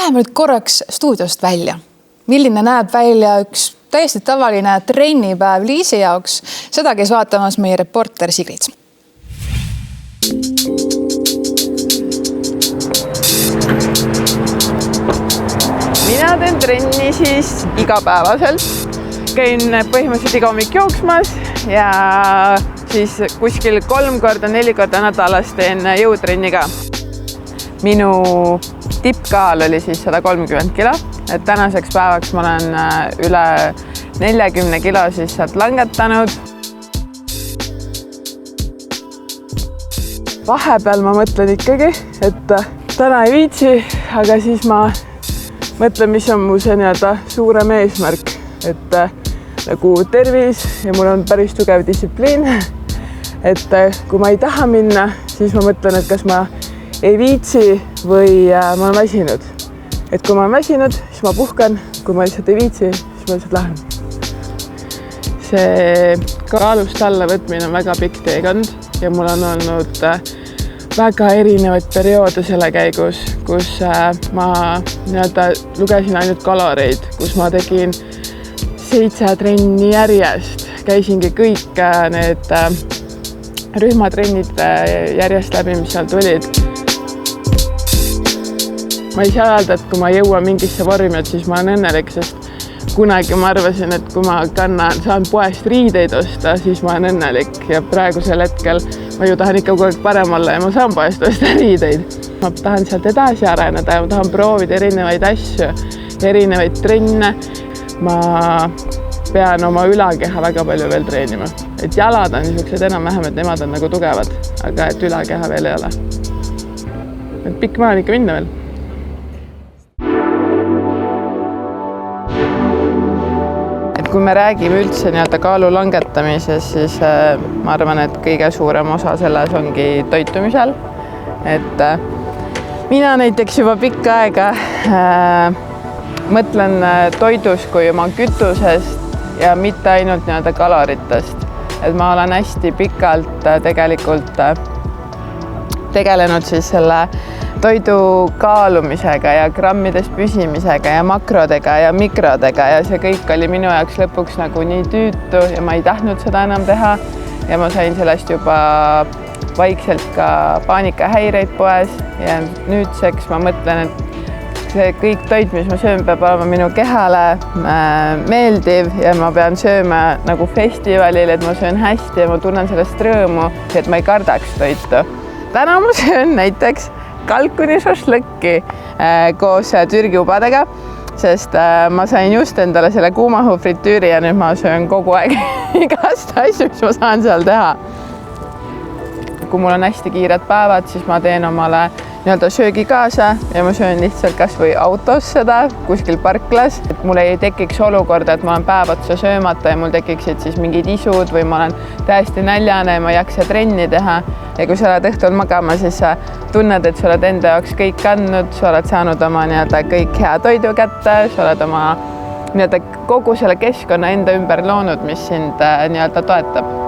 Läheme nüüd korraks stuudiost välja. Milline näeb välja üks täiesti tavaline trennipäev Liisi jaoks? Seda käis vaatamas meie reporter Sigrid. Mina teen trenni siis igapäevaselt. Käin põhimõtteliselt iga hommik jooksmas ja siis kuskil 3 korda, 4 korda nädalas teen jõutrenni ka. Minu tippkaal oli siis 130 kilo, et tänaseks päevaks ma olen üle 40 kilo siis sealt langetanud. Vahepeal ma mõtlen ikkagi, et täna ei viitsi, aga siis ma mõtlen, mis on mu see suurem eesmärk, et nagu tervis ja mul on päris tugev distsipliin. Et kui ma ei taha minna, siis ma mõtlen, et kas ma ei viitsi või ma olen väsinud. Et kui ma olen väsinud, siis ma puhkan, kui ma lihtsalt ei viitsi, siis ma lihtsalt lähen. See kaalust alla võtmine on väga pikk teekond ja mul on olnud väga erinevaid perioode selle käigus, kus ma lugesin ainult kaloreid, kus ma tegin 7 trenni järjest. Käisingi kõik need rühmatrennid järjest läbi, mis seal tulid. Ma ei saa öelda, et kui ma jõuan mingisse vormi, et siis ma olen õnnelik, sest kunagi ma arvasin, et kui ma saan poest riideid osta, siis ma olen õnnelik. Ja praegusel hetkel ma ju tahan ikka kogu aeg parem olla ja ma saan poest osta riideid. Ma tahan sealt edasi areneda ja ma tahan proovida erinevaid asju, erinevaid trenne. Ma pean oma ülakeha väga palju veel treenima. Et jalad on niisugused enam-vähem, et nemad on nagu tugevad, aga et ülakeha veel ei ole. Et pikk maa on ikka minna veel. Kui me räägime üldse kaalu langetamises, siis ma arvan, et kõige suurem osa selles ongi toitumisel. Et mina näiteks juba pikka aega mõtlen toidus kui oma kütusest ja mitte ainult kaloritest. Et ma olen hästi pikalt tegelikult tegelenud siis selle toidu kaalumisega ja grammides püsimisega ja makrodega ja mikrodega ja see kõik oli minu jaoks lõpuks nagu nii tüütu ja ma ei tahtnud seda enam teha ja ma sain sellest juba vaikselt ka paanikahäireid poes ja nüüdseks ma mõtlen, et see kõik toit, mis ma söön, peab olema minu kehale meeldiv ja ma pean sööma nagu festivalil, et ma söön hästi ja ma tunnen sellest rõõmu, et ma ei kardaks toitu. Täna ma söön näiteks kalkuni šašlõkki koos türgiubadega, sest ma sain just endale selle kuumahu fritüüri ja nüüd ma söön kogu aeg igast asju, mis ma saan seal teha. Kui mul on hästi kiired päevad, siis ma teen omale söögi kaasa ja ma söön lihtsalt kas või autos seda kuskil parklas. Et mul ei tekiks olukorda, et ma olen päev otsa söömata ja mul tekiksid siis mingid isud või ma olen täiesti näljane ja ma ei jaksa trenni teha. Ja kui sa oled õhtul magama, siis sa tunned, et sa oled enda jaoks kõik andnud, sa oled saanud oma kõik hea toidu kätte, sa oled oma kogu selle keskkonna enda ümber loonud, mis sind toetab.